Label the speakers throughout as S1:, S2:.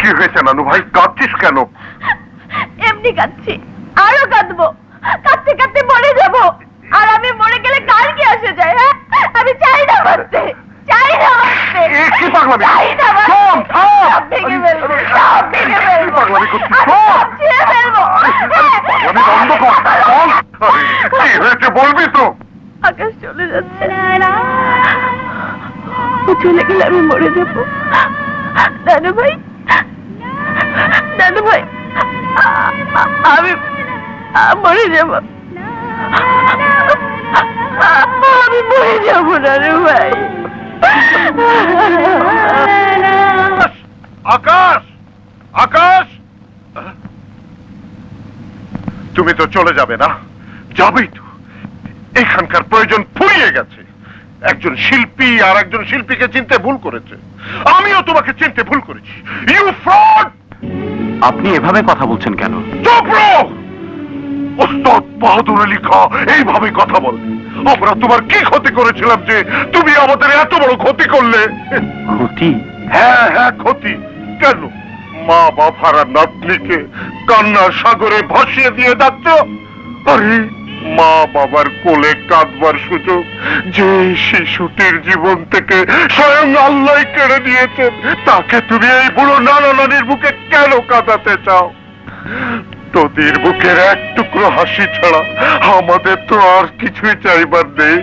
S1: কি হয়েছে নানু ভাই, কাঁদছিস কেন?
S2: এমনি কাঁদছি, আরো কাঁদবো, কাঁদতে কাঁদতে মরে যাবো। আর আমি মরে গেলে কার কি আসে যায়? হ্যাঁ, আমি চাই না বাঁচতে, চাই না বাঁচতে,
S1: কি পাগলামি?
S2: চাই না বাঁচতে। সব ভেঙে ফেলবো, সব ভেঙে ফেলবো,
S1: পাগলামি করছিস?
S2: আমি সব ছিঁড়ে ফেলবো।
S1: আমি বন্ধ কর, বল। কি হয়েছে বলবি তো?
S2: আকাশ চলে যাচ্ছে, ও চলে গেলে আমি মরে যাবো। নানু ভাই, নানু ভাই, আমি মরে যাব, আমি মরে যাব নানু ভাই।
S1: আকাশ, আকাশ, তুমি তো চলে যাবে না? যাবেই তো। এখানকার প্রয়োজন ফুরিয়ে গেছে। একজন শিল্পী আর একজন শিল্পীকে চিনতে ভুল করেছে, আমিও তোমাকে চিনতে ভুল করেছি। You fraud!
S3: আপনি এভাবে কথা বলছেন কেন?
S1: চুপ রও! ওস্তাদ বাহাদুর আলী খাঁ এইভাবে কথা বলে। আমরা তোমার কি ক্ষতি করেছিলাম যে তুমি আমাদের এত বড় ক্ষতি করলে?
S3: ক্ষতি?
S1: হ্যাঁ হ্যাঁ, ক্ষতি। কেন মা বাবার নাতনিকে কান্নার সাগরে ভাসিয়ে দিয়ে যাচ্ছ? আরে মা বাবার কোলে কাঁদবার সুযোগ যে শিশুটির জীবন থেকে স্বয়ং আল্লাহ কেড়ে নিয়েছেন, তাকে তুমি এই বুড়ো নানা নানির বুকে কেন কাঁদাতে চাও? তোদের বুকের এক টুকরো হাসি ছাড়া আমাদের তো আর কিছুই চাইবার নেই।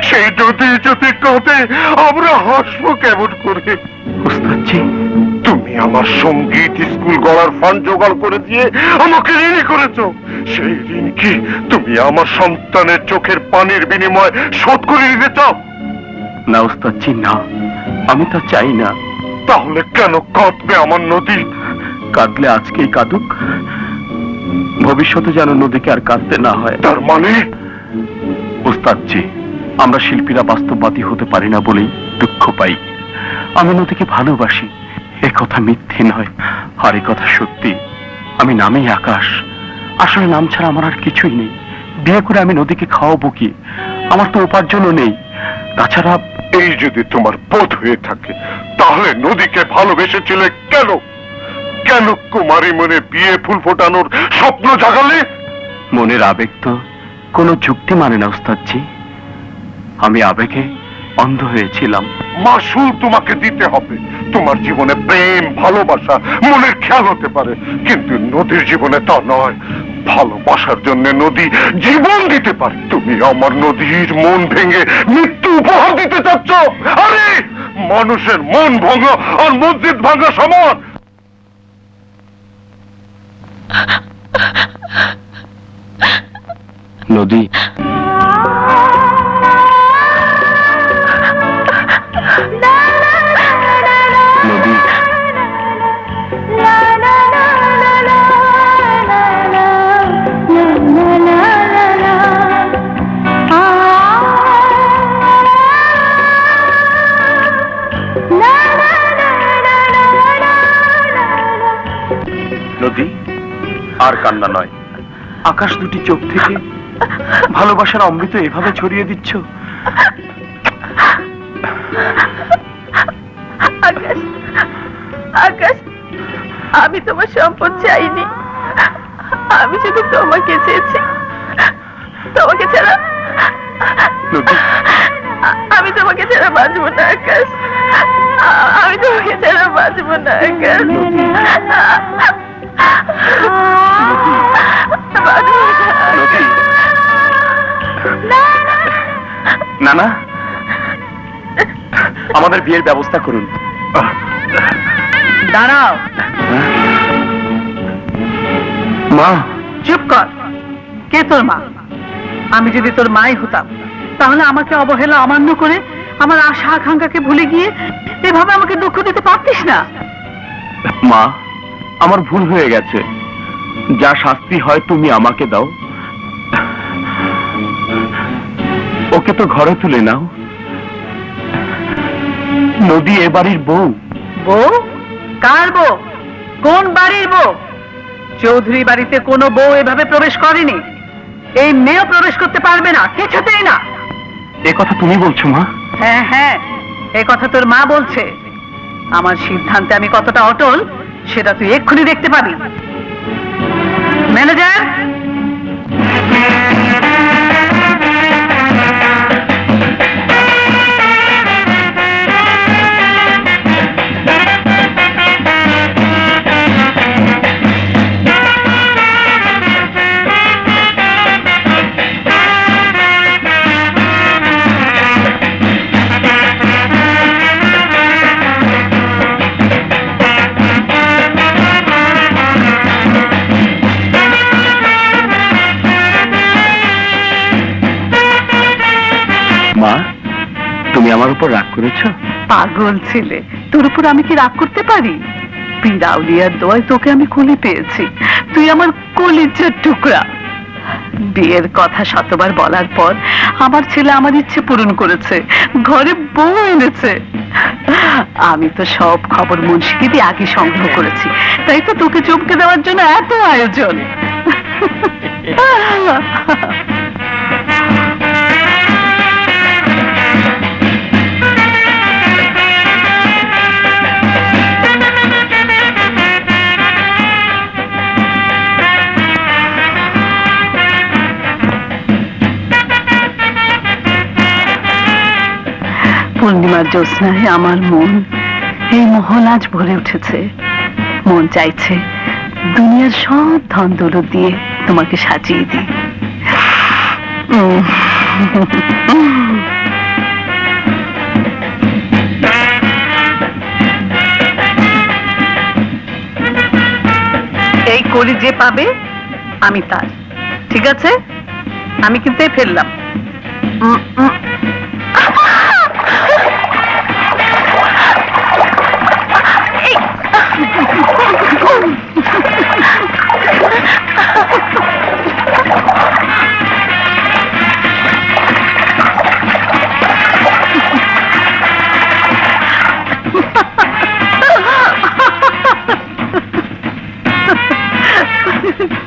S1: সেই যদি যদি কাঁদে আমরা হাসবো কেমন করে?
S3: ওস্তাদজি,
S1: তুমি আমার সঙ্গীত স্কুল গড়ার ফান্ড জোগাড় করে দিয়ে আমাকে ঋণী করেছো। সেই ঋণ কি তুমি আমার সন্তানের চোখের পানির বিনিময়ে শোধ করে দিতে চাও?
S3: না ওস্তাদজি, না, আমি তা চাই না।
S1: তাহলে কেন কাঁদবে আমার নদী?
S3: কাঁদলে আজকেই কাঁদুক, ভবিষ্যতে যেন নদীকে আর কাঁদতে না হয়।
S1: তার মানে?
S3: ওস্তাদজি, আমরা শিল্পীরা বাস্তববাদী হতে পারি না বলেই দুঃখ পাই। আমি নদীকে ভালোবাসি, এ কথা মিথ্যে নয়, আর এ কথা সত্যি। আমি নামেই আকাশ, আসলে নাম ছাড়া আমার আর কিছুই নেই। বিয়ে করে আমি নদীকে খাওয়াবো কি? আমার তো উপার্জনও নেই। তাছাড়া
S1: এই যদি তোমার বোধ হয়ে থাকে, তাহলে নদীকে ভালোবেসেছিলে কেন? কেন কুমারী মনে বিয়ে ফুল ফোটানোর স্বপ্ন জাগালে?
S3: মনের আবেগ তো কোনো যুক্তি মানে না ওস্তাদজি। আমি আবেগে অন্ধ হয়েছিলাম।
S1: মাসুল তোমাকে দিতে হবে। তোমার জীবনে প্রেম, ভালোবাসা, মনের খেয়াল হতে পারে, কিন্তু নদীর জীবনে তা নয়। ভালোবাসার জন্য নদী জীবন দিতে পারে। তুমি আমার নদীর মন ভেঙে মৃত্যু উপহার দিতে চাচ্ছ? আরে মানুষের মন ভাঙা আর মসজিদ ভাঙা সমান।
S3: নদী, নদী, নদী, আর কান্না নয়। আকাশ দুটি চোখ থেকে ভালোবাসার অমৃত এভাবে ছড়িয়ে দিচ্ছ।
S2: আকাশ, আকাশ, আমি তোমার সম্পদ চাইনি, আমি শুধু তোমাকে চেয়েছি। তোমাকে ছাড়া
S3: নদী,
S2: আমি তোমাকে ছাড়া বাঁচবো না আকাশ, আমি তোমাকে ছাড়া বাঁচবো না আকাশ। বাঁচবো না।
S3: নদী, না না, আমাদের বিয়ের ব্যবস্থা করুন।
S2: দাঁড়াও।
S3: মা,
S4: চুপ কর। কে তোর মা? আমি যদি তোর মাই হতাম, তাহলে আমাকে অবহেলা অমান্য করে আমার আশা আকাঙ্ক্ষাকে ভুলে গিয়ে এভাবে আমাকে দুঃখ দিতে পারতিস না।
S3: মা, আমার ভুল হয়ে গেছে। যা শাস্তি হয় তুমি আমাকে দাও। ওকে তো ঘরে তুলে নাও। নদী এ বাড়ির বউ।
S4: বউ? কার বউ? কোন বাড়ির বউ? চৌধুরী বাড়িতে কোনো বউ এভাবে প্রবেশ করেনি। এই মেয়েও প্রবেশ করতে পারবে না, কিছুতেই না।
S3: এ কথা তুমি বলছো মা?
S4: হ্যাঁ হ্যাঁ, এই কথা তোর মা বলছে। আমার সিদ্ধান্তে আমি কতটা অটল সেটা তুই এক্ষুনি দেখতে পাবি। ম্যানেজার,
S3: মা, তুমি আমার উপর রাগ করেছো?
S4: পাগল ছেলে, তোর উপর আমি কি রাগ করতে পারি? পিরাউলিয়ার দোয়ায় তোকে আমি কোলে পেয়েছি, তুই আমার কলিজার টুকরা। বিয়ের কথা শতবার বলার পর আমার ছেলে আমার ইচ্ছে পূরণ করেছে, ঘরে বউ এনেছে। আমি তো সব খবর মুন্সিকে দিয়ে আগে সংগ্রহ করেছি, তাই তো তোকে চমকে দেওয়ার জন্য এত আয়োজন। পূর্ণিমার জ্যোৎস্নায় আমার মন, এই মহল আজ ভরে উঠেছে। মন চাইছে দুনিয়ার সব ধন দৌলত দিয়ে তোমাকে সাজিয়ে দিই। এই কলি যে পাবে আমি তার, ঠিক আছে? আমি কিন্তু এই ফেললাম।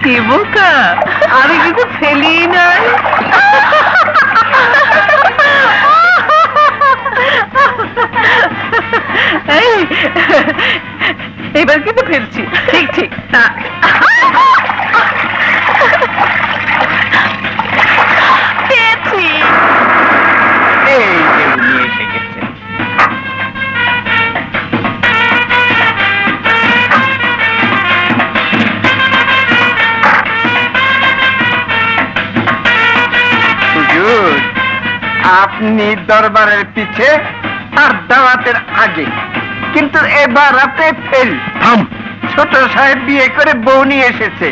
S4: কি বোকা, আমি কিন্তু ফেলি নাই। এবার কিন্তু ফেলছি, ঠিক ঠিক। পেয়েছি।
S5: এই যে উনি এসে গেছেন। হুজুর, আপনি দরবারের পিছে আর দাওয়াতের আগে, কিন্তু এবার আপনি ফেল।
S3: থাম।
S5: ছোট সাহেব বিয়ে করে বউ নিয়ে এসেছে,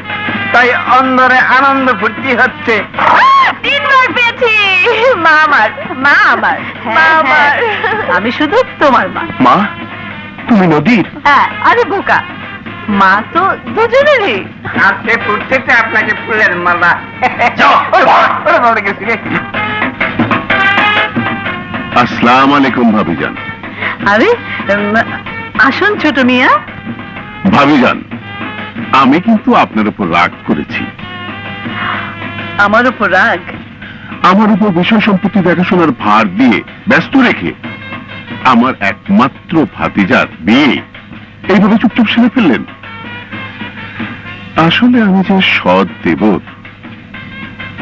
S5: তাই অন্দরে আনন্দ ফুর্তি হচ্ছে।
S2: 3 বার পেয়েছি। মা আমার, মা আমার, মা আমার।
S4: আমি শুধু তোমার মা।
S3: মা, তুমি নদীর?
S4: হ্যাঁ, আরে বোকা, মা তো দুজনেরই।
S5: আজকে ফুটছে আপনাকে ফুলের মালা। গেছি রে।
S1: আসসালামু আলাইকুম ভাবিজান।
S4: আরে আসুন ছোট মিয়া।
S1: ভাবিজান, আমি কিন্তু আপনার উপর রাগ করেছি।
S4: আমার উপর রাগ?
S1: আমার উপর বিষয় সম্পত্তি দেখাশোনার ভার দিয়ে ব্যস্ত রেখে আমার একমাত্র ভাতিজার বিয়ে এইভাবে চুপচাপ সেরে ফেললেন। আসলে আমি যে সৎ দেবত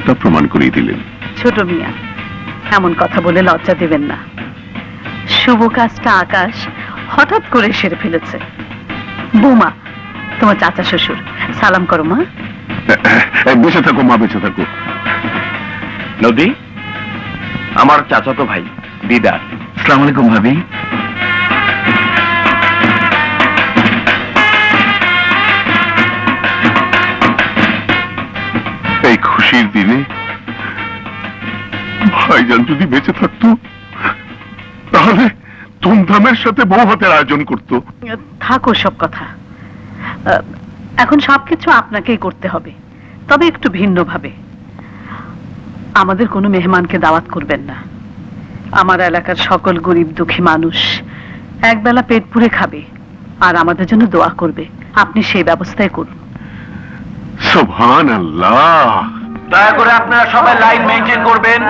S1: তা প্রমাণ করিয়ে দিলেন।
S4: ছোট মিয়া, এমন কথা বলে লজ্জা দেবেন না। শুভ কাজটা আকাশ হঠাৎ করে সেরে ফেলেছে। বৌমা, তোমার চাচা শ্বশুর, সালাম করো মা।
S1: বেঁচে থাকো মা, বেঁচে থাকো।
S3: নদী, আমার চাচাতো ভাই দিদার। আসসালামু আলাইকুম ভাবি।
S1: এই খুশির দিনে ভাইজান যদি বেঁচে থাকতো তাহলে ধুমধামের সাথে বউ হাতের আয়োজন করতো।
S4: থাকো সব কথা, এখন সবকিছু আপনাকেই করতে হবে, তবে একটু ভিন্নভাবে। আমাদের কোনো মেহমানকে দাওয়াত করবেন না। আমার এলাকার সকল গরিব দুঃখী মানুষ একবেলা পেট পুরে খাবে আর আমাদের জন্য দোয়া করবে। আপনি সেই ব্যবস্থাই করুন।
S1: সুবহানাল্লাহ।
S3: দয়া করে আপনারা সবাই লাইন মেনটেন করবেন।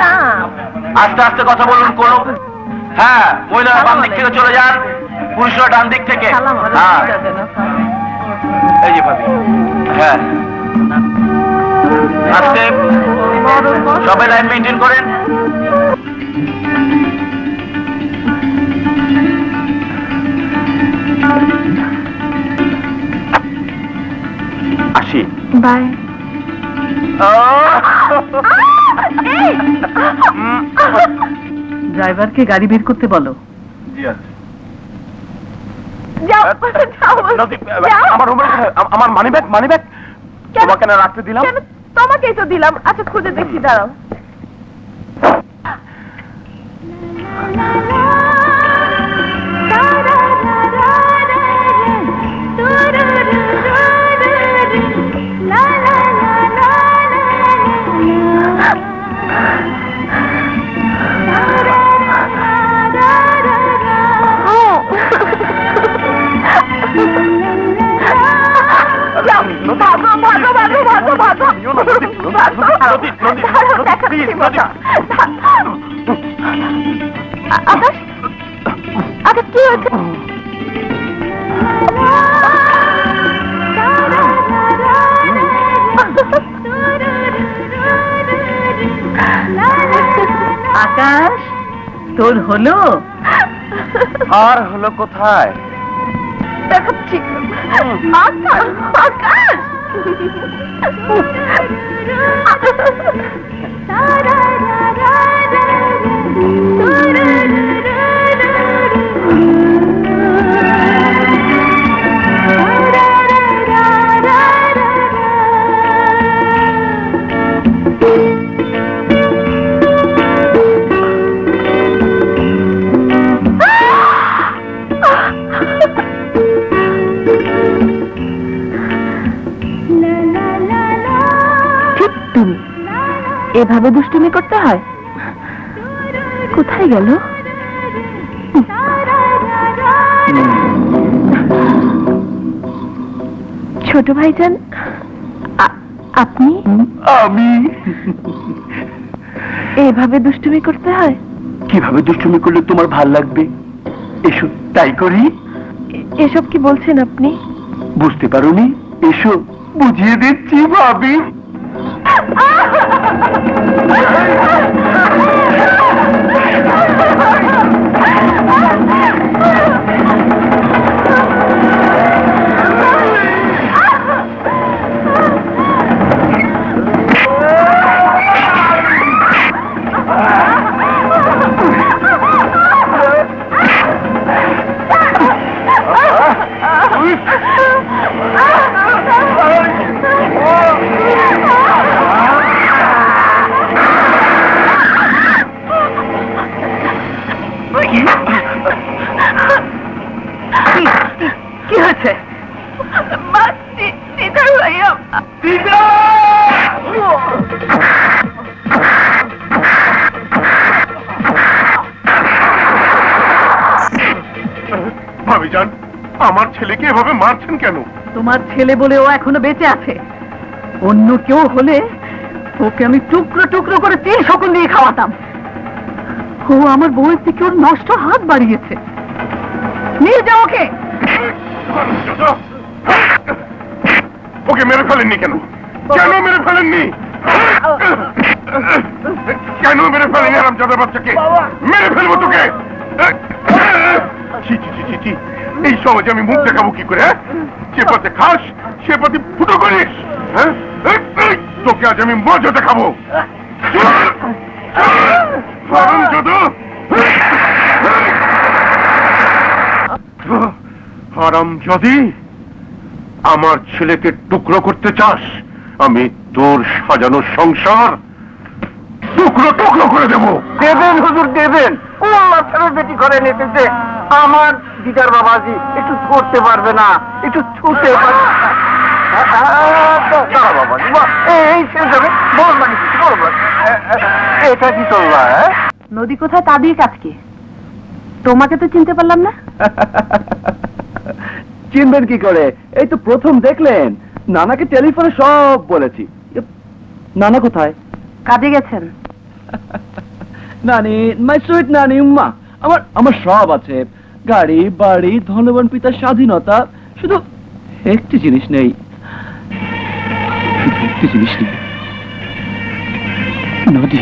S3: আস্তে আস্তে কথা বলুন। কোন হ্যাঁ, মহিলারা বাম দিক থেকে চলে যান, পুরুষরা ডান দিক থেকে। হ্যাঁ। এই যে ভাবি, হ্যাঁ আস্তে, সবাই লাইন মেনটেন করেন। আসি।
S2: বাই।
S4: ড্রাইভারকে গাড়ি বের করতে বলো।
S2: যাও, যাও, যাও।
S3: আমার রুমের কোথায়? আমার মানি ব্যাগ, মানি ব্যাগ
S2: কেন?
S3: তোমাকে না রাখতে দিলাম।
S2: কেন? তোমাকেই তো দিলাম। আচ্ছা খুঁজে দেখি, দাঁড়াও। ভাগো, ভাগো, ভাগো, ভাগো, ভাগো। দাঁড়াও, দেখাচ্ছি মজা। আকাশ, আকাশ কি হয়েছে?
S4: আকাশ, তোর হলো?
S3: আর হলো কোথায়?
S2: দেখাচ্ছি। আকাশ, আকাশ। ঠিক তুমি এভাবে দুষ্টুমি করতে হয়? কোথায় গেল? ছোট ভাইজান, আপনি
S3: আমি
S2: এভাবে দুষ্টুমি করতে হয়?
S3: কিভাবে দুষ্টুমি করলে তোমার ভাল লাগবে? এসো তাই করি।
S2: এসব কি বলছেন আপনি?
S3: বুঝতে পারোনি? এসো বুঝিয়ে দিচ্ছি ভাবি।
S4: কি হয়েছে?
S1: ভাবিজান, আমার ছেলেকে এভাবে মারছেন কেন?
S4: তোমার ছেলে বলে ও এখনো বেঁচে আছে। অন্য কেউ হলে ওকে আমি টুকরো টুকরো করে তেল সকল দিয়ে খাওয়াতাম। ও আমার বউয়ের থেকে ওর নষ্ট হাত বাড়িয়েছে। নিয়ে যাও ওকে।
S1: ওকে মেরে ফেলেননি কেন? কেন মেরে ফেলেননি? কেন মেরে ফেলেনি হারামজাদার বাচ্চাকে? মেরে ফেলবো তোকে। ছি, ছি, ছি, ছি, ছি। এই সমাজে আমি মুখ দেখাবো কি করে? সে পথে খাস, সে পথে ফুটো করিস। হ্যাঁ? তোকে আজ আমি মজা দেখাবো। হারামজাদা! হারামজাদি, আমার ছেলেকে টুকরো করতে চাস? আমি তোর সাজানো সংসার টুকরো টুকরো করে দেবো।
S5: দেবেন হুজুর, দেবেন। কোন মাথার বেটি করে নিতেছে? আমার দিদার বাবাজি একটু ধরতে পারবে না, একটু ছুটে পারবে না। বাবাজি, এই শেষ হবে। বল মানে বল, এটা কি চলবা?
S2: নদী কোথায় তাবির কাছকে? তোমাকে তো চিনতে পারলাম না।
S3: চিনবেন কি করে? এই তো প্রথম দেখলেন। নানাকে টেলিফোনে সব বলেছি। নানা কোথায়?
S2: কাজে গেছেন।
S3: নানি, মাই সুইট নানি, উম্মা। আমার আমার সব আছে, গাড়ি বাড়ি, ধনবান পিতার স্বাধীনতা, শুধু
S5: একটি জিনিস নেই, একটি জিনিস নেই, নদী।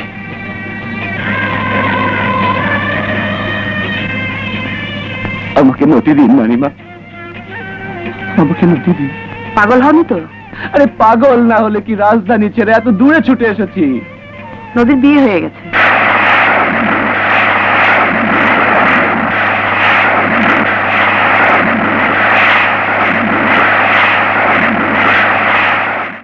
S5: আমাকে নদী দিন নানিমা, আমাকে নদী দিন।
S4: পাগল হনি তো?
S5: আরে পাগল না হলে কি রাজধানী ছেড়ে এত দূরে ছুটে এসেছি।
S4: নদীর বিয়ে হয়ে গেছে।